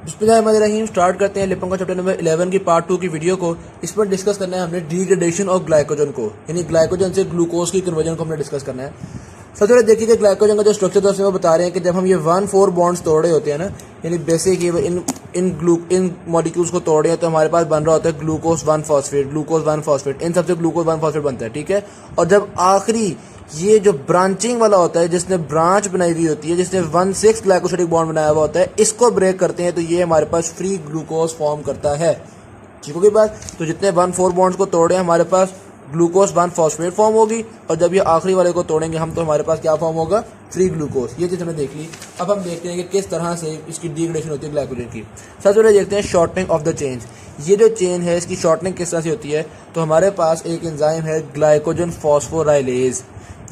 बिस्मिल्लाहिर्रहमानिर्रहीम। स्टार्ट करते हैं लिपों का चैप्टर नंबर 11 की पार्ट 2 की वीडियो को। इस पर डिस्कस करना है हमने डिग्रेडेशन ऑफ ग्लाइकोजन को, यानी ग्लाइकोजन से ग्लूकोज की कन्वर्जन को हमने डिस्कस करना है। सबसे पहले देखिए कि ग्लाइकोजन का जो स्ट्रक्चर था उसमें वो बता रहे हैं कि जब हम ये 1,4 बॉन्ड्स तोड़ रहे होते हैं ना, यानी बेसिक ये इन मॉलिक्यूल्स को तोड़ रहे हैं तो हमारे पास बन रहा होता है ग्लूकोज 1 फॉस्फेट, ग्लूकोज 1 फॉस्फेट, इन सबसे ग्लूकोज 1 फॉस्फेट बनता है। ठीक है, और जब आखिरी ये जो ब्रांचिंग वाला होता है, जिसने ब्रांच बनाई हुई होती है, जिसने 1,6 ग्लाइकोसिडिक बॉन्ड बनाया हुआ होता है, इसको ब्रेक करते हैं तो ये हमारे पास फ्री ग्लूकोज फॉर्म करता है। ठीक होगी बात। तो जितने 1,4 बॉन्ड्स को तोड़े हमारे पास ग्लूकोज 1 फॉस्फेट फॉर्म होगी, और जब ये आखिरी वाले को तोड़ेंगे हम तो हमारे पास क्या फॉर्म होगा, फ्री ग्लूकोज। ये चीज़ हमने देख ली। अब हम देखते हैं कि किस तरह से इसकी डिग्रेडेशन होती है ग्लाइकोजन की। सबसे पहले देखते हैं शॉर्टनिंग ऑफ द चेन। ये जो चेन है इसकी शॉर्टनिंग किस तरह से होती है, तो हमारे पास एक एंजाइम है ग्लाइकोजन फॉस्फोराइलेज।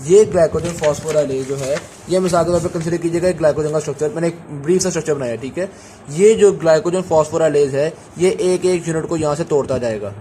ये ग्लाइकोजन फॉस्फोराइलेज जो है, ये मिसाल के तौर पर कंसिडर कीजिएगा ग्लाइकोजन का स्ट्रक्चर। मैंने एक ब्रीफ सा स्ट्रक्चर बनाया। ठीक है, ये जो ग्लाइकोजन फॉस्फोराइलेज है ये एक एक यूनिट को यहाँ से तोड़ता जाएगा।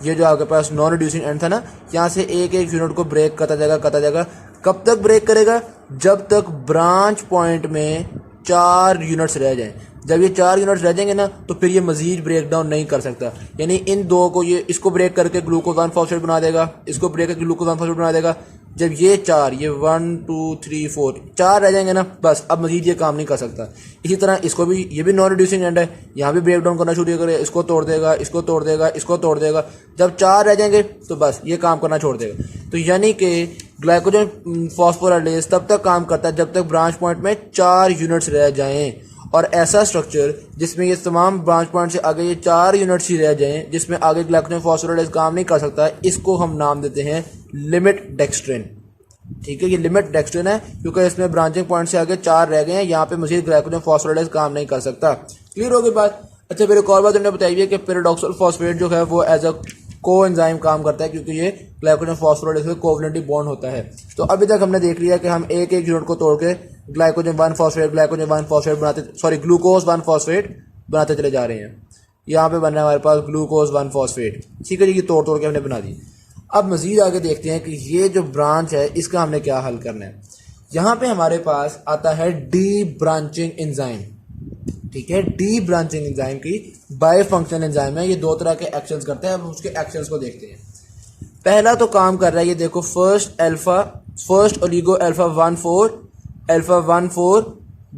ये जो आपके पास नॉन रिड्यूसिंग एंड था ना, यहाँ से एक एक यूनिट को ब्रेक करता जाएगा। कब तक ब्रेक करेगा, जब तक ब्रांच पॉइंट में 4 यूनिट्स रह जाएं। जब ये 4 यूनिट्स रह जाएंगे ना तो फिर ये मजीद ब्रेक डाउन नहीं कर सकता। यानी इन दो को, ये इसको ब्रेक करके ग्लूकोज 1 फॉस्फेट बना देगा, इसको ब्रेक करके ग्लूकोज 1 फॉस्फेट बना देगा। जब ये 4, ये 1 2 3 4 4 रह जाएंगे ना, बस अब मजीद ये काम नहीं कर सकता। इसी तरह इसको भी, ये भी नॉन रिड्यूसिंग एंड है, यहाँ भी ब्रेक डाउन करना शुरू करेगा, इसको तोड़ देगा, इसको तोड़ देगा, इसको तोड़ देगा। जब 4 रह जाएंगे तो बस ये काम करना छोड़ देगा। तो यानी कि ग्लाइकोजन फॉस्फोराइलेज तब तक काम करता है जब तक ब्रांच पॉइंट में 4 यूनिट्स रह जाएं। और ऐसा स्ट्रक्चर जिसमें ये तमाम ब्रांच पॉइंट से आगे ये 4 यूनिट्स ही रह जाएं, जिसमें आगे ग्लाइकोजन फॉस्फोराइलेज काम नहीं कर सकता, इसको हम नाम देते हैं लिमिट डेक्स्ट्रिन। ठीक है, ये लिमिट डेक्स्ट्रिन है क्योंकि इसमें ब्रांचिंग पॉइंट से आगे 4 रह गए हैं, यहाँ पे मजीद ग्लाइकोजन फॉस्फोराइलेज काम नहीं कर सकता। क्लियर होगी बात। अच्छा, फिर एक और बात हमने बताई है कि पैराडॉक्सल फॉस्फेट जो है वो एज अ को एंजाइम काम करता है, क्योंकि ये ग्लाइकोजन फॉस्फोराइलेज में कोवलेंटली बॉन्ड होता है। तो अभी तक हमने देख लिया कि हम एक एक यूनिट को तोड़ के ग्लाइकोजन 1 फॉस्फेट ग्लूकोज 1 फॉस्फेट बनाते चले जा रहे हैं। यहाँ पे बन रहा है हमारे पास ग्लूकोज 1 फॉस्फेट। ठीक है जी, ये तोड़ तोड़ के हमने बना दी। अब मजीद आगे देखते हैं कि ये जो ब्रांच है इसका हमने क्या हल करना है। यहाँ पे हमारे पास आता है डी ब्रांचिंग एंजाइम। ठीक है, डी ब्रांचिंग एंजाइम की बाय फंक्शनल एंजाइम है। ये 2 तरह के एक्शंस करते हैं। अब उसके एक्शंस को देखते हैं। पहला तो काम कर रहा है, ये देखो, first oligo alpha 1,4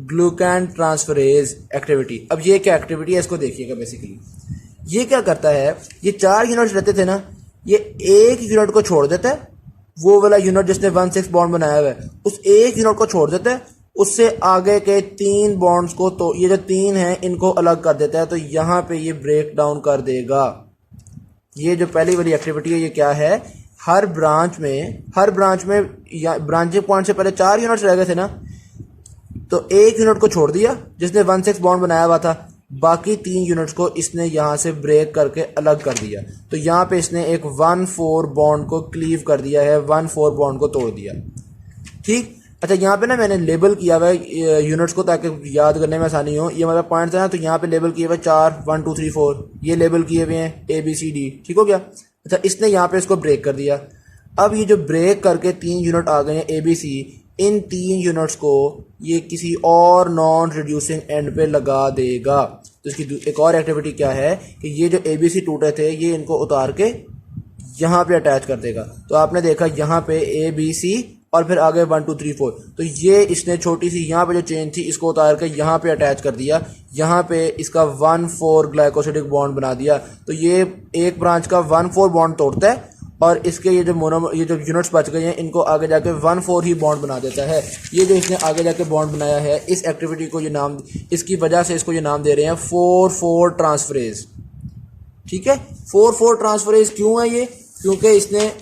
glucan transferase activity. अब ये क्या एक्टिविटी है इसको देखिएगा। बेसिकली ये क्या करता है, ये 4 यूनिट्स रहते थे ना, ये एक यूनिट को छोड़ देता है, वो वाला यूनिट जिसने 1,6 बॉन्ड बनाया हुआ है उस एक यूनिट को छोड़ देता है, उससे आगे के 3 बॉन्ड्स को, तो ये जो 3 हैं इनको अलग कर देता है। तो यहाँ पे ये ब्रेक डाउन कर देगा। ये जो पहली वाली एक्टिविटी है ये क्या है, हर ब्रांच में ब्रांचिंग पॉइंट से पहले 4 यूनिट्स रह गए थे ना, तो एक यूनिट को छोड़ दिया जिसने 1,6 बॉन्ड बनाया हुआ था, बाकी 3 यूनिट्स को इसने यहाँ से ब्रेक करके अलग कर दिया। तो यहाँ पे इसने एक 1,4 बॉन्ड को क्लीव कर दिया है, 1,4 बॉन्ड को तोड़ दिया। ठीक। अच्छा, यहाँ पे ना मैंने लेबल किया हुआ है यूनिट्स को ताकि याद करने में आसानी हो। ये हमारा पॉइंट्स है ना, तो यहाँ पे लेबल किए हुए 4 1 2 3 4 ये लेबल किए हुए हैं ABCD। ठीक हो गया। अच्छा, इसने यहाँ पे इसको ब्रेक कर दिया। अब ये जो ब्रेक करके 3 यूनिट आ गए हैं ABC, इन 3 यूनिट्स को ये किसी और नॉन रिड्यूसिंग एंड पे लगा देगा। तो इसकी एक और एक्टिविटी क्या है कि ये जो ABC टूटे थे ये इनको उतार के यहाँ पे अटैच कर देगा। तो आपने देखा यहाँ पे ABC और फिर आगे 1 2 3 4, तो ये इसने छोटी सी यहाँ पे जो चेन थी इसको उतार के यहाँ पे अटैच कर दिया। यहाँ पे इसका 1,4 ग्लाइकोसिडिक बॉन्ड बना दिया। तो ये एक ब्रांच का 1,4 बॉन्ड तोड़ता है और इसके ये जो यूनिट्स बच गए हैं इनको आगे जाके 1,4 ही बॉन्ड बना देता है। ये जो इसने आगे जाके बॉन्ड बनाया है, इस एक्टिविटी को ये नाम, इसकी वजह से इसको ये नाम दे रहे हैं 4,4 ट्रांसफरेज। ठीक है, 4,4 ट्रांसफरेज क्यों है ये, क्योंकि इसने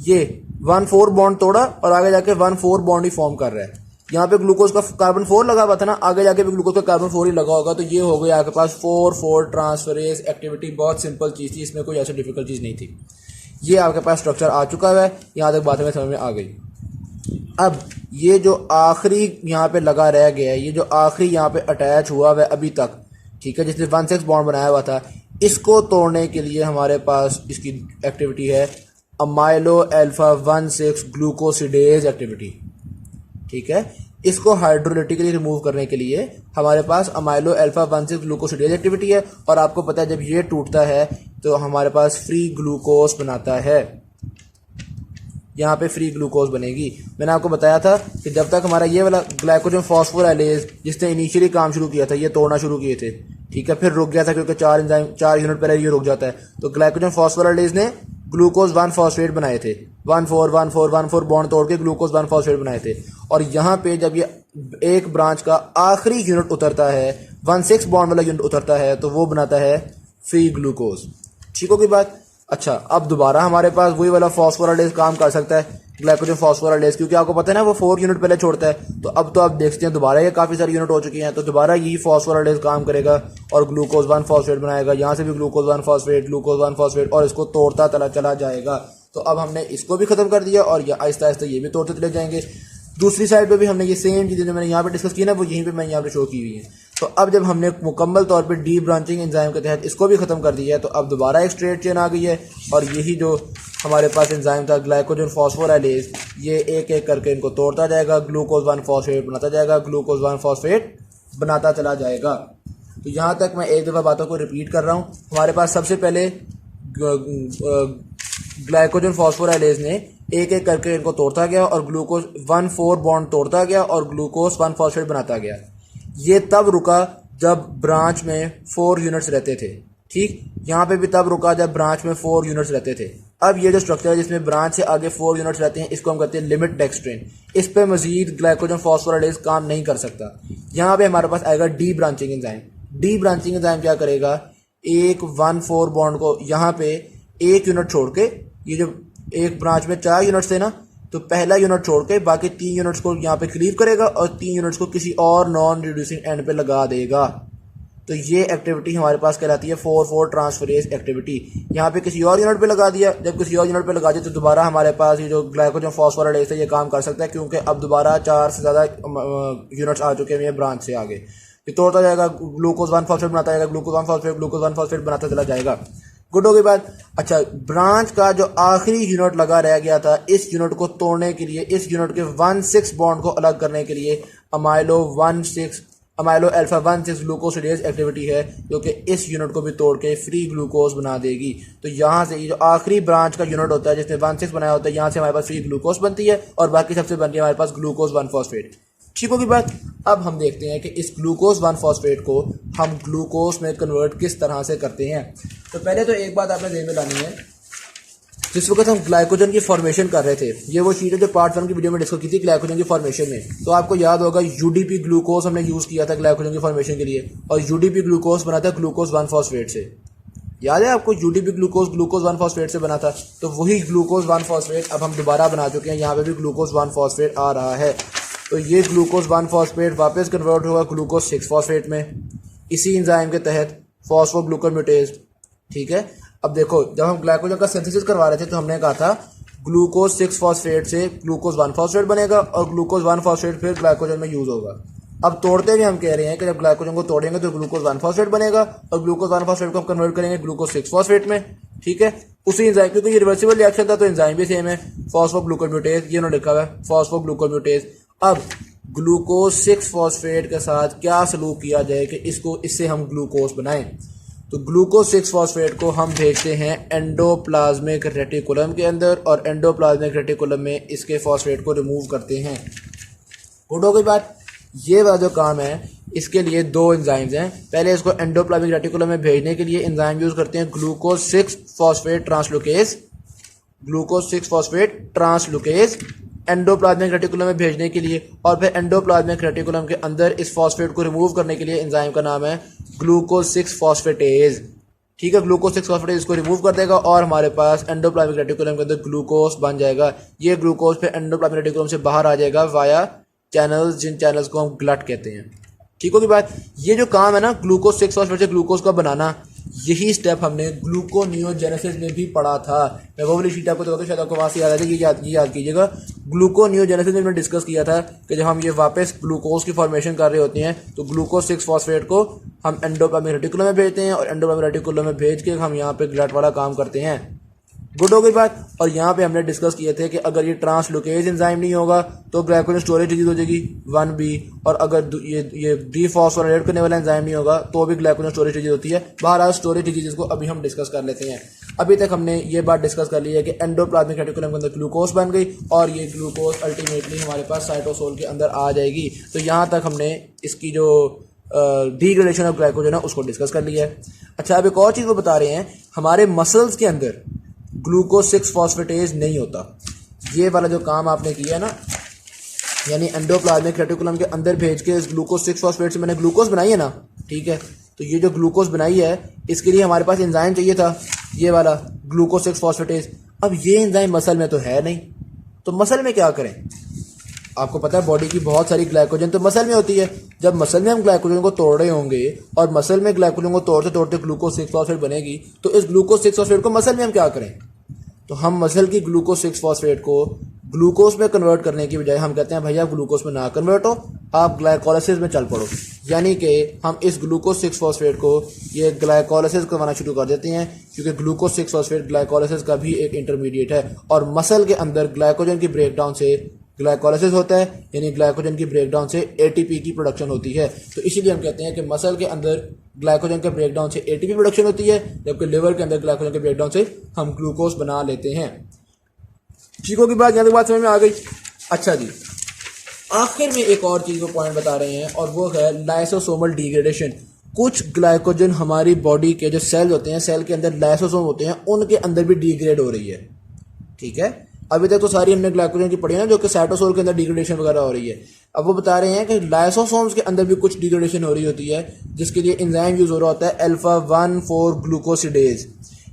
ये 1,4 बॉन्ड तोड़ा और आगे जाके 1,4 बॉन्ड ही फॉर्म कर रहा है। यहाँ पे ग्लूकोज का कार्बन 4 लगा हुआ था ना, आगे जाके भी ग्लूकोज का कार्बन 4 ही लगा होगा। तो ये हो गया आपके पास 4,4 ट्रांसफरेज एक्टिविटी। बहुत सिंपल चीज़ थी, इसमें कोई ऐसी डिफिकल्ट चीज़ नहीं थी। ये आपके पास स्ट्रक्चर आ चुका है, यहाँ तक बात हमें समझ में आ गई। अब ये जो आखिरी यहाँ पे लगा रह गया है, ये जो आखिरी यहाँ पे अटैच हुआ है अभी तक, ठीक है, जिसने 1,6 बॉन्ड बनाया हुआ था, इसको तोड़ने के लिए हमारे पास इसकी एक्टिविटी है अमाइलो अल्फा 1,6 ग्लूकोसिडेज एक्टिविटी। ठीक है, इसको हाइड्रोलिटिकली रिमूव करने के लिए हमारे पास अमाइलो अल्फा 1,6 ग्लूकोसिडेज एक्टिविटी है, और आपको पता है जब ये टूटता है तो हमारे पास फ्री ग्लूकोज बनाता है। यहाँ पे फ्री ग्लूकोज बनेगी। मैंने आपको बताया था कि जब तक हमारा ये वाला ग्लाइकोजन फॉस्फोराइलेज जिसने इनिशियली काम शुरू किया था, ये तोड़ना शुरू किए थे, ठीक है, फिर रुक गया था क्योंकि 4 यूनिट पहले ये रुक जाता है, तो ग्लाइकोजन फॉस्फोराइलेज ने ग्लूकोज 1 फॉस्फेट बनाए थे, 1,4 बॉन्ड तोड़ के ग्लूकोज 1 फॉस्फेट बनाए थे। और यहाँ पे जब ये एक ब्रांच का आखिरी यूनिट उतरता है, 1,6 बॉन्ड वाला यूनिट उतरता है, तो वो बनाता है फ्री ग्लूकोज। ठीक होगी बात। अच्छा, अब दोबारा हमारे पास वही वाला फॉस्फोराइलेज काम कर सकता है, ग्लाइकोजन फॉस्फोराइलेज, क्योंकि आपको पता है ना वो 4 यूनिट पहले छोड़ता है। तो अब तो आप देखते हैं दोबारा ये काफ़ी सारे यूनिट हो चुके हैं, तो दोबारा यही फॉस्फोराइलेज काम करेगा और ग्लूकोज 1 फॉस्फेट बनाएगा। यहाँ से भी ग्लूकोज 1 फॉस्फेट, ग्लूकोज 1 फॉस्फेट, और इसको तोड़ता चला जाएगा। तो अब हमने इसको भी खत्म कर दिया और आहिस्ता आहिस्ता ये भी तोड़ते चले जाएंगे। दूसरी साइड पे भी हमने ये सेम चीज़ें जो मैंने यहाँ पे डिस्कस की ना, वो यहीं पे मैं यहाँ पे शो की हुई है। तो अब जब हमने मुकम्मल तौर पे डी ब्रांचिंग एंजाइम के तहत इसको भी ख़त्म कर दिया है, तो अब दोबारा एक स्ट्रेट चेन आ गई है, और यही जो हमारे पास एंजाइम था ग्लाइकोजन फॉस्फोराइलेज, ये एक एक करके इनको तोड़ता जाएगा, ग्लूकोज 1 फॉस्फेट बनाता जाएगा, ग्लूकोज 1 फॉस्फेट बनाता चला जाएगा। तो यहाँ तक मैं एक दफ़ा बातों को रिपीट कर रहा हूँ। हमारे पास सबसे पहले ग्लाइकोजन फॉस्फोराइलेज ने एक एक करके इनको तोड़ता गया और ग्लूकोज 1,4 बॉन्ड तोड़ता गया और ग्लूकोज 1 फॉस्फेट बनाता गया। ये तब रुका जब ब्रांच में 4 यूनिट्स रहते थे। ठीक, यहाँ पे भी तब रुका जब ब्रांच में 4 यूनिट्स रहते थे। अब ये जो स्ट्रक्चर है जिसमें ब्रांच से आगे 4 यूनिट्स रहते हैं, इसको हम कहते हैं लिमिट डेक्स्ट्रेन। इस पे मजीद ग्लाइकोजन फॉस्फोराइलेज काम नहीं कर सकता। यहाँ पे हमारे पास आएगा D branching enzyme. D branching enzyme क्या करेगा, एक 1,4 बॉन्ड को यहाँ पे एक यूनिट छोड़ के, ये जो एक ब्रांच में 4 यूनिट्स थे ना, तो पहला यूनिट छोड़ के बाकी 3 यूनिट्स को यहाँ पे क्लीव करेगा और 3 यूनिट्स को किसी और नॉन रिड्यूसिंग एंड पे लगा देगा। तो ये एक्टिविटी हमारे पास कहलाती है 4,4 ट्रांसफरेज एक्टिविटी। यहाँ पे किसी और यूनिट पे लगा दिया, जब किसी और यूनिट पे लगा दिया तो दोबारा हमारे पास ये जो ग्लाइकोजन फॉस्फोराइलेज है ये काम कर सकता है, क्योंकि अब दोबारा 4 से ज़्यादा यूनिट्स आ चुके हैं ब्रांच से आगे। ये तोड़ता जाएगा, ग्लूकोज 1 फॉस्फेट बनाता जाएगा, ग्लूकोज 1 फॉस्फेट, ग्लूकोज 1 फॉस्फेट बनाता चला जाएगा। गुड हो गई बात। अच्छा, ब्रांच का जो आखिरी यूनिट लगा रह गया था, इस यूनिट को तोड़ने के लिए, इस यूनिट के 1,6 बॉन्ड को अलग करने के लिए अमाइलो अल्फा 1,6 ग्लूकोसिडेज एक्टिविटी है, जो कि इस यूनिट को भी तोड़ के फ्री ग्लूकोज बना देगी। तो यहाँ से ये जो आखिरी ब्रांच का यूनिट होता है जिसने 1,6 बनाया होता है, यहाँ से हमारे पास फ्री ग्लूकोज बनती है और बाकी सबसे बनती है हमारे पास ग्लूकोज 1 फॉस्फेट। ठीक होगी बात। अब हम देखते हैं कि इस ग्लूकोज 1 फॉस्फेट को हम ग्लूकोज में कन्वर्ट किस तरह से करते हैं। तो पहले तो एक बात आपने ध्यान में लानी है, जिस वक्त हम ग्लाइकोजन की फॉर्मेशन कर रहे थे, ये वो चीज़ है जो पार्ट 1 की वीडियो में डिस्कस की थी ग्लाइकोजन की फॉर्मेशन में, तो आपको याद होगा यूडीपी ग्लूकोज हमने यूज़ किया था ग्लाइकोजन की फॉर्मेशन के लिए, और यूडीपी ग्लूकोज बना था ग्लूकोज 1 फॉस्फेट से। याद है आपको, यूडीपी ग्लूकोज 1 फॉस्फेट से बना था। तो वही ग्लूकोज 1 फॉस्फेट अब हम दोबारा बना चुके हैं, यहाँ पे भी ग्लूकोज 1 फॉस्फेट आ रहा है। तो ये ग्लूकोज 1 फॉस्फेट वापस कन्वर्ट होगा ग्लूकोज 6 फॉस्फेट में, इसी एंजाइम के तहत फॉस्फोग्लूकोम्यूटेज। ठीक है, अब देखो, जब हम ग्लाइकोजन का सिंथेसिस करवा रहे थे तो हमने कहा था ग्लूकोज 6 फॉस्फेट से ग्लूकोज 1 फॉस्फेट बनेगा और ग्लूकोज 1 फॉस्फेट फिर ग्लाइकोजन में यूज होगा। अब तोड़ते हुए हम कह रहे हैं कि जब ग्लाइकोजन को तोड़ेंगे तो ग्लूकोज 1 फॉस्फेट बनेगा और ग्लूकोज 1 फॉस्फेट को हम कन्वर्ट करेंगे ग्लूकोज 6 फॉस्फेट में। ठीक है, उसी एंजाइम, क्योंकि ये रिवर्सिबल रिएक्शन था तो एंजाइम भी सेम है, फॉस्फोग्लूकोम्यूटेज, ये उन्होंने लिखा हुआ है फॉस्फोग्लूकोम्यूटेज। अब ग्लूकोज 6 फॉस्फेट के साथ क्या सलूक किया जाए कि इससे हम ग्लूकोज बनाएं। तो ग्लूकोज 6 फॉस्फेट को हम भेजते हैं एंडोप्लाज्मिक रेटिकुलम के अंदर और एंडोप्लाज्मिक रेटिकुलम में इसके फॉस्फेट को रिमूव करते हैं। गुड हो गई बात। ये वाला जो काम है इसके लिए 2 एंजाइम्स हैं। पहले इसको एंडोप्लाज्मिक रेटिकुलम में भेजने के लिए एंजाइम यूज करते हैं glucose 6 phosphate translocase, glucose 6 phosphate translocase endoplasmic reticulum में भेजने के लिए, और फिर एंडोप्लाज्मिक रेटिकुलम के अंदर इस फॉस्फेट को रिमूव करने के लिए एंजाइम का नाम है ग्लूकोज 6 फॉस्फेटेज। ठीक है, ग्लूकोज 6 फॉस्फेटेज इसको रिमूव कर देगा और हमारे पास एंडोप्लाज्मिक रेटिकुलम के अंदर ग्लूकोज बन जाएगा। ये ग्लूकोज फिर एंडोप्लाज्मिक रेटिकुलम से बाहर आ जाएगा वाया चैनल्स, जिन चैनल्स को हम ग्लट कहते हैं। ठीक होगी बात। ये जो काम है ना ग्लूकोज 6 फॉस्फेट से ग्लूकोज का बनाना, यही स्टेप हमने ग्लूकोनियोजेनेसिस में भी पढ़ा था। मैं वो वाली शीट आपको दिखाता हूँ, शायद आपको वहाँ से याद आ जाए, ये याद कीजिएगा। ग्लूकोनियोजेनेसिस में हमने डिस्कस किया था कि जब हम ये वापस ग्लूकोज की फॉर्मेशन कर रहे होते हैं तो ग्लूकोज 6 फॉस्फेट को हम एंडोप्लाज्मिक रेटिकुलम में भेजते हैं और एंडोप्लाज्मिक रेटिकुलम में भेज के हम यहाँ पे ग्लट वाला काम करते हैं। गुड हो गई बात। और यहाँ पे हमने डिस्कस किए थे कि अगर ये ट्रांसलोकेज एंजाइम नहीं होगा तो ग्लाइकोजन स्टोरेज डिजीज हो जाएगी 1B, और अगर ये डीफॉस्फोराइलेट करने वाला एंजाइम नहीं होगा तो भी ग्लाइकोजन स्टोरेज डिजीज होती है। बहरहाल स्टोरेज डिजीज को अभी हम डिस्कस कर लेते हैं। अभी तक हमने ये बात डिस्कस कर ली है कि एंडोप्लाज्मिक रेटिकुलम के अंदर ग्लूकोज बन गई और ये ग्लूकोज अल्टीमेटली हमारे पास साइटोसोल के अंदर आ जाएगी। तो यहाँ तक हमने इसकी जो डिग्रेडेशन ऑफ ग्लाइकोजन है उसको डिस्कस कर लिया है। अच्छा, अब एक और चीज़ वो बता रहे हैं, हमारे मसल्स के अंदर ग्लूकोज 6 फॉस्फेटेज नहीं होता। ये वाला जो काम आपने किया है ना, यानी एंडोप्लाज्मिक रेटिकुलम के अंदर भेज के इस ग्लूकोज 6 फॉस्फेट से मैंने ग्लूकोज बनाई है ना, ठीक है, तो ये जो ग्लूकोज बनाई है इसके लिए हमारे पास एंजाइम चाहिए था, ये वाला ग्लूकोज 6 फॉस्फेटेज। अब ये एंजाइम मसल में तो है नहीं, तो मसल में क्या करें? आपको पता है बॉडी की बहुत सारी ग्लाइकोजन तो मसल में होती है। जब मसल में हम ग्लाइकोजन को तोड़ रहे होंगे और मसल में ग्लाइकोजन को तोड़ते तोड़ते ग्लूकोज 6 फॉस्फेट बनेगी, तो इस ग्लूकोज 6 फॉस्फेट को मसल में हम क्या करें? तो हम मसल की ग्लूकोज 6 फॉस्फेट को ग्लूकोज में कन्वर्ट करने की बजाय हम कहते हैं भैया ग्लूकोज में ना कन्वर्ट हो, आप ग्लाइकोलाइसिस में चल पड़ो। यानी कि हम इस ग्लूकोज 6 फॉस्फेट को ये ग्लाइकोलाइसिस करवाना शुरू कर देते हैं, क्योंकि ग्लूकोज 6 फॉस्फेट ग्लाइकोलाइसिस का भी एक इंटरमीडिएट है और मसल के अंदर ग्लाइकोजन की ब्रेकडाउन से ग्लाइकोलाइसिस होता है, यानी ग्लाइकोजन की ब्रेकडाउन से एटीपी की प्रोडक्शन होती है। तो इसीलिए हम कहते हैं कि मसल के अंदर ग्लाइकोजन के ब्रेकडाउन से एटीपी प्रोडक्शन होती है, जबकि लिवर के अंदर ग्लाइकोजन के ब्रेकडाउन से हम ग्लूकोज बना लेते हैं। ठीक होगी बात? यहाँ तक बात समझ में आ गई? अच्छा जी, आखिर में एक और चीज़ को पॉइंट बता रहे हैं और वो है लाइसोसोमल डिग्रेडेशन। कुछ ग्लाइकोजन हमारी बॉडी के जो सेल्स होते हैं, सेल के अंदर लाइसोसोम होते हैं, उनके अंदर भी डिग्रेड हो रही है। ठीक है, अभी तक तो सारी हमने ग्लाइकोजन की पढ़ी है ना, जो कि साइटोसोल के अंदर डिग्रेडेशन वगैरह हो रही है। अब वो बता रहे हैं कि लाइसोसोम्स के अंदर भी कुछ डिग्रेडेशन हो रही होती है, जिसके लिए एंजाइम यूज हो रहा होता है अल्फा-1,4 ग्लूकोसिडेज।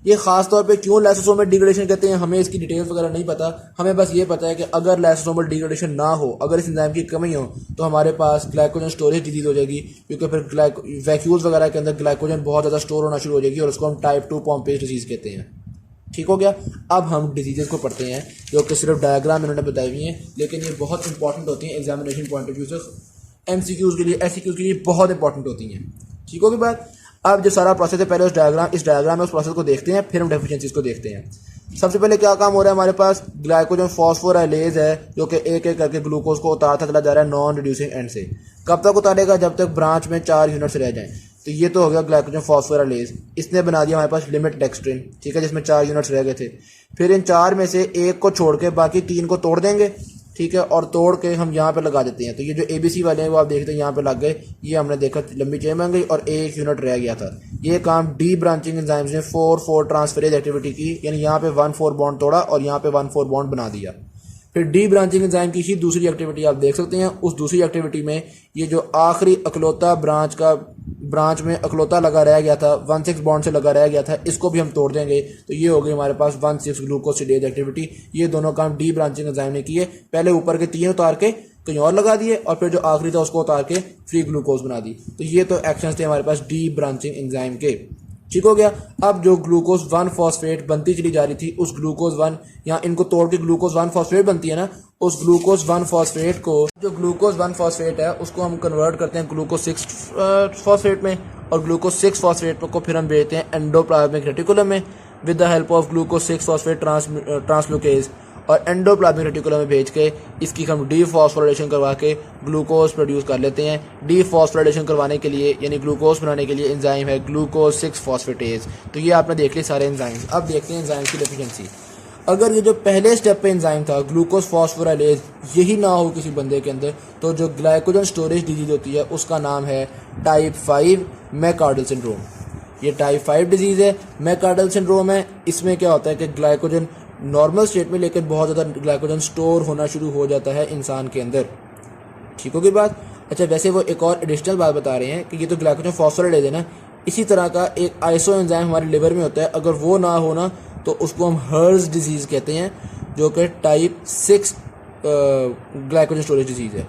ये खास तौर पे क्यों लाइसोसोमल डिग्रेडेशन कहते हैं, हमें इसकी डिटेल्स वगैरह नहीं पता। हमें बस ये पता है कि अगर लाइसोसोमल डिग्रेडेशन ना हो, अगर इस एंजाइम की कमी हो, तो हमारे पास ग्लाइकोजन स्टोरेज डिजीज हो जाएगी, क्योंकि फिर वैक्यूल्स वगैरह के अंदर ग्लाइकोजन बहुत ज़्यादा स्टोर होना शुरू हो जाएगी और उसको हम टाइप 2 पॉम्पेज डिजीज कहते हैं। ठीक हो गया? अब हम डिजीजेस को पढ़ते हैं, जो कि सिर्फ डायग्राम इन्होंने बताई हुई हैं, लेकिन ये बहुत इंपॉर्टेंट होती हैं एग्जामिनेशन पॉइंट ऑफ व्यू से, एमसीक्यूज़ के लिए, एससीक्यूज़ के लिए बहुत इंपॉर्टेंट होती हैं। ठीक होगी बात? अब जो सारा प्रोसेस है, पहले इस डायग्राम में उस प्रोसेस को देखते हैं, फिर हम डेफिशिएंसीज को देखते हैं। सबसे पहले क्या काम हो रहा है, हमारे पास ग्लाइकोजन फॉस्फोराइलेज है, जो कि एक एक करके ग्लूकोज को उतारता चला जा रहा है नॉन रिड्यूसिंग एंड से। कब तक उतारेगा? जब तक ब्रांच में 4 यूनिट्स रह जाएं। तो ये तो हो गया ग्लाइकोजन फॉस्फोराइलेज, इसने बना दिया हमारे पास लिमिट डेक्स्ट्रिन, ठीक है, जिसमें 4 यूनिट्स रह गए थे। फिर इन 4 में से एक को छोड़ के बाकी 3 को तोड़ देंगे, ठीक है, और तोड़ के हम यहाँ पे लगा देते हैं। तो ये जो ABC वाले हैं वो आप देखते हैं यहाँ पे लग गए, ये हमने देखा लंबी चेन बन गई और 1 यूनिट रह गया था। ये काम डी ब्रांचिंग एंजाइम्स ने 4,4 ट्रांसफरेज एक्टिविटी की, यानी यहाँ पे 1,4 बॉन्ड तोड़ा और यहाँ पे 1,4 बॉन्ड बना दिया। फिर डी ब्रांचिंग एंजाइम की ही दूसरी एक्टिविटी आप देख सकते हैं। उस दूसरी एक्टिविटी में ये जो आखिरी अकलौता ब्रांच में अकलौता लगा रह गया था, 1,6 बॉन्ड से लगा रह गया था, इसको भी हम तोड़ देंगे। तो ये हो गई हमारे पास 1,6 ग्लूकोसिडेज एक्टिविटी। ये दोनों काम डी ब्रांचिंग एंजाइम ने किए। पहले ऊपर के 3 उतार के कहीं और लगा दिए और फिर जो आखिरी था उसको उतार के फ्री ग्लूकोज बना दी। तो ये तो एक्शंस थे हमारे पास डी ब्रांचिंग एंजाइम के। ठीक हो गया? अब जो ग्लूकोज 1 फॉस्फेट बनती चली जा रही थी, उस ग्लूकोज 1, यहाँ इनको तोड़ के ग्लूकोज 1 फॉस्फेट बनती है ना, उस ग्लूकोज 1 फॉस्फेट को, जो ग्लूकोज 1 फॉस्फेट है उसको हम कन्वर्ट करते हैं ग्लूकोज 6 फॉस्फेट में, और ग्लूकोज 6 फॉस्फेट को फिर हम भेजते हैं एंडोप्लाज्मिक रेटिकुलम में with the help of glucose 6 phosphate translocase, और एंडोप्लाज्मिक रेटिकुलम में भेज के इसकी हम डीफॉस्फोराइलेशन करवा के ग्लूकोज प्रोड्यूस कर लेते हैं। डीफॉस्फोराइलेशन करवाने के लिए, यानी ग्लूकोज बनाने के लिए एंजाइम है ग्लूकोज 6 फॉस्फेटेज। तो ये आपने देख लिए सारे एंजाइम्स। अब देखते हैं एंजाइम्स की डेफिशिएंसी। अगर ये जो पहले स्टेप पे एंजाइम था ग्लूकोज फॉस्फोराइलेज, यही ना हो किसी बंदे के अंदर, तो जो ग्लाइकोजन स्टोरेज डिजीज होती है उसका नाम है टाइप 5 मैकार्डल सिंड्रोम। ये टाइप 5 डिजीज है, मैकार्डल सिंड्रोम है। इसमें क्या होता है कि ग्लाइकोजन नॉर्मल स्टेट में, लेकिन बहुत ज़्यादा ग्लाइकोजन स्टोर होना शुरू हो जाता है इंसान के अंदर। ठीक होगी बात? अच्छा, वैसे वो एक और एडिशनल बात बता रहे हैं कि ये तो ग्लाइकोजन फॉस्फोराइलेज है ना, इसी तरह का एक आइसो एंजाइम हमारे लिवर में होता है, अगर वो ना हो ना तो उसको हम हर्ज डिजीज़ कहते हैं, जो कि टाइप 6 ग्लाइकोजन स्टोरेज डिजीज़ है।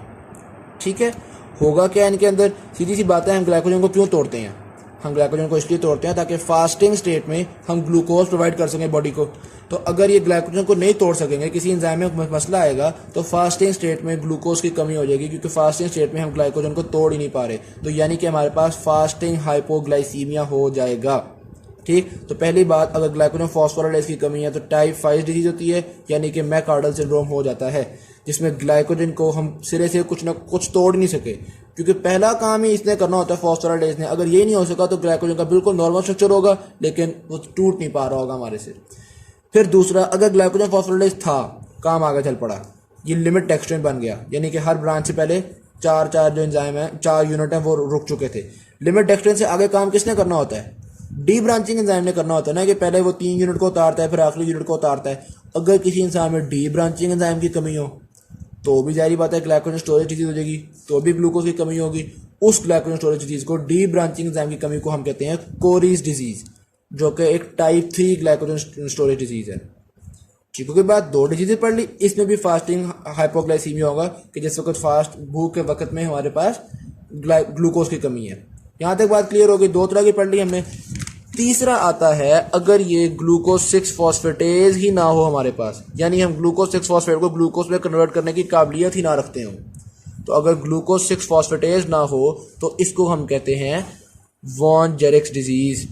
ठीक है, होगा क्या इनके अंदर? सीधी सी बात है, हम ग्लाइकोजन को क्यों तोड़ते हैं? हम ग्लाइकोजन को इसलिए तोड़ते हैं ताकि फास्टिंग स्टेट में हम ग्लूकोज प्रोवाइड कर सकें बॉडी को। तो अगर ये ग्लाइकोजन को नहीं तोड़ सकेंगे, किसी एंजाइम में मसला आएगा, तो फास्टिंग स्टेट में ग्लूकोज की कमी हो जाएगी, क्योंकि फास्टिंग स्टेट में हम ग्लाइकोजन को तोड़ ही नहीं पा रहे। तो यानी कि हमारे पास फास्टिंग हाइपोग्लाइसीमिया हो जाएगा। ठीक, तो पहली बात, अगर ग्लाइकोजन फॉस्फोराइलेज की कमी है तो टाइप 5 डिजीज होती है, यानी कि मैकआर्डल सिंड्रोम हो जाता है, जिसमें ग्लाइकोजन को हम सिरे से कुछ ना कुछ तोड़ नहीं सके, क्योंकि पहला काम ही इसने करना होता है फॉस्फोराइलेज ने। अगर ये नहीं हो सका तो ग्लाइकोजन का बिल्कुल नॉर्मल स्ट्रक्चर होगा, लेकिन वो टूट नहीं पा रहा होगा हमारे से। फिर दूसरा, अगर ग्लाइकोजन फॉस्फोराइलेज था, काम आगे चल पड़ा, ये लिमिट टेक्सट्रेन बन गया, यानी कि हर ब्रांच से पहले चार जो एंजाइम है, 4 यूनिट हैं, वो रुक चुके थे। लिमिट टेक्सट्रेन से आगे काम किसने करना होता है? डी ब्रांचिंग एंजाइम ने करना होता है ना, कि पहले वो 3 यूनिट को उतारता है, फिर आखिरी यूनिट को उतारता है। अगर किसी इंसान में डी ब्रांचिंग एंजाइम की कमी हो तो भी जारी बात है ग्लाइकोजन स्टोरेज डिजीज हो जाएगी, तो भी ग्लूकोज की कमी होगी। उस ग्लाइकोजन स्टोरेज डिजीज को, डी ब्रांचिंग एंजाइम की कमी को हम कहते हैं कोरीज डिजीज, जो कि एक टाइप 3 ग्लाइकोजन स्टोरेज डिजीज है। चीकू के बाद 2 डिजीजेज पढ़ ली, इसमें भी फास्टिंग हाइपोग्लाइसीमिया होगा, कि जिस वक्त फास्ट भूख के वक्त में हमारे पास ग्लूकोज की कमी है। यहाँ तक बात क्लियर हो गई, 2 तरह की पढ़ ली हमने। तीसरा आता है, अगर ये ग्लूकोज 6 फॉस्फेटेज ही ना हो हमारे पास, यानी हम ग्लूकोज 6 फॉस्फेट को ग्लूकोज में कन्वर्ट करने की काबिलियत ही ना रखते हो, तो अगर ग्लूकोज 6 फॉस्फेटेज ना हो तो इसको हम कहते हैं वॉन जेरिक्स डिजीज।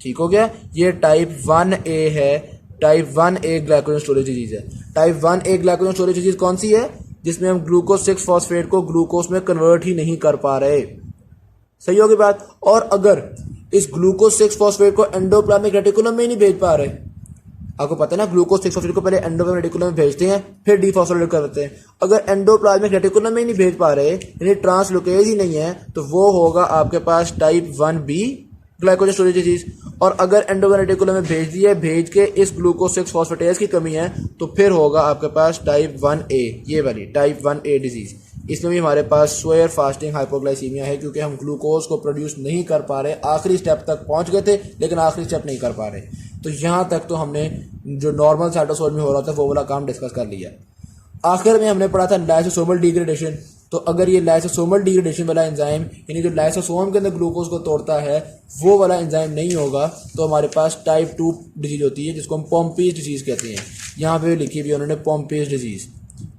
ठीक हो गया, ये टाइप 1A है, type 1A glycogen storage disease है। Type 1A glycogen storage disease कौन सी है? जिसमें हम ग्लूकोज 6 फॉस्फेट को ग्लूकोज में कन्वर्ट ही नहीं कर पा रहे। सही होगी बात। और अगर इस ग्लूकोज 6 फॉस्फेट को एंडोप्लाज्मिक रेटिकुलम में ही नहीं भेज पा रहे, आपको पता है ना, ग्लूकोज 6 फॉस्फेट को पहले एंडोप्लाज्मिक रेटिकुलम में भेजते हैं, फिर डीफॉस्फोराइलेट करते हैं। अगर एंडोप्लाज्मिक रेटिकुलम में ही नहीं भेज पा रहे, यानी ट्रांसलोकेज ही नहीं है, तो वो होगा आपके पास type 1B glycogen storage disease. और अगर एंडोप्लाज्मिक रेटिकुलम में भेज दिया, भेज के इस ग्लूकोज 6 फॉस्फेटेज की कमी है, तो फिर होगा आपके पास टाइप 1A, ये वाली टाइप 1A डिजीज। इसमें भी हमारे पास स्वेयर फास्टिंग हाइपोग्लाइसीमिया है, क्योंकि हम ग्लूकोज को प्रोड्यूस नहीं कर पा रहे, आखिरी स्टेप तक पहुंच गए थे लेकिन आखिरी स्टेप नहीं कर पा रहे। तो यहाँ तक तो हमने जो नॉर्मल साइटोसोल में हो रहा था वो वाला काम डिस्कस कर लिया। आखिर में हमने पढ़ा था लाइसोसोमल डिग्रेडेशन। तो अगर ये लाइसोसोमल डिग्रेडेशन वाला एंजाइम, यानी जो लाइसोसोम के अंदर ग्लूकोज को तोड़ता है, वो वाला एंजाइम नहीं होगा, तो हमारे पास टाइप 2 डिजीज होती है, जिसको हम पोम्पीज डिजीज कहते हैं। यहाँ पे लिखी हुई उन्होंने पोम्पीज डिजीज,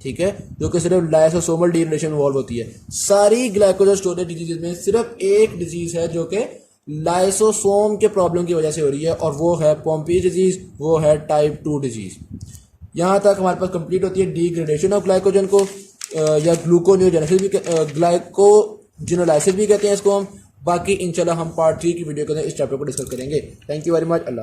ठीक है, जो कि सिर्फ लाइसोसोमल डिग्रेडेशन इन्वॉल्व होती है। सारी ग्लाइकोजन स्टोरेज डिजीज में सिर्फ एक डिजीज है जो कि लाइसोसोम के प्रॉब्लम की वजह से हो रही है, और वो है पोम्पीज डिजीज, वो है टाइप 2 डिजीज। यहाँ तक हमारे पास कंप्लीट होती है डिग्रेडेशन ऑफ ग्लाइकोजन को, या ग्लूकोनियोजेनेसिस भी, ग्लाइकोजिनोलाइसिस भी कहते हैं इसको हम। बाकी इंशाल्लाह हम पार्ट 3 की वीडियो के अंदर इस चैप्टर को डिस्कस करेंगे। Thank you very much. Allah.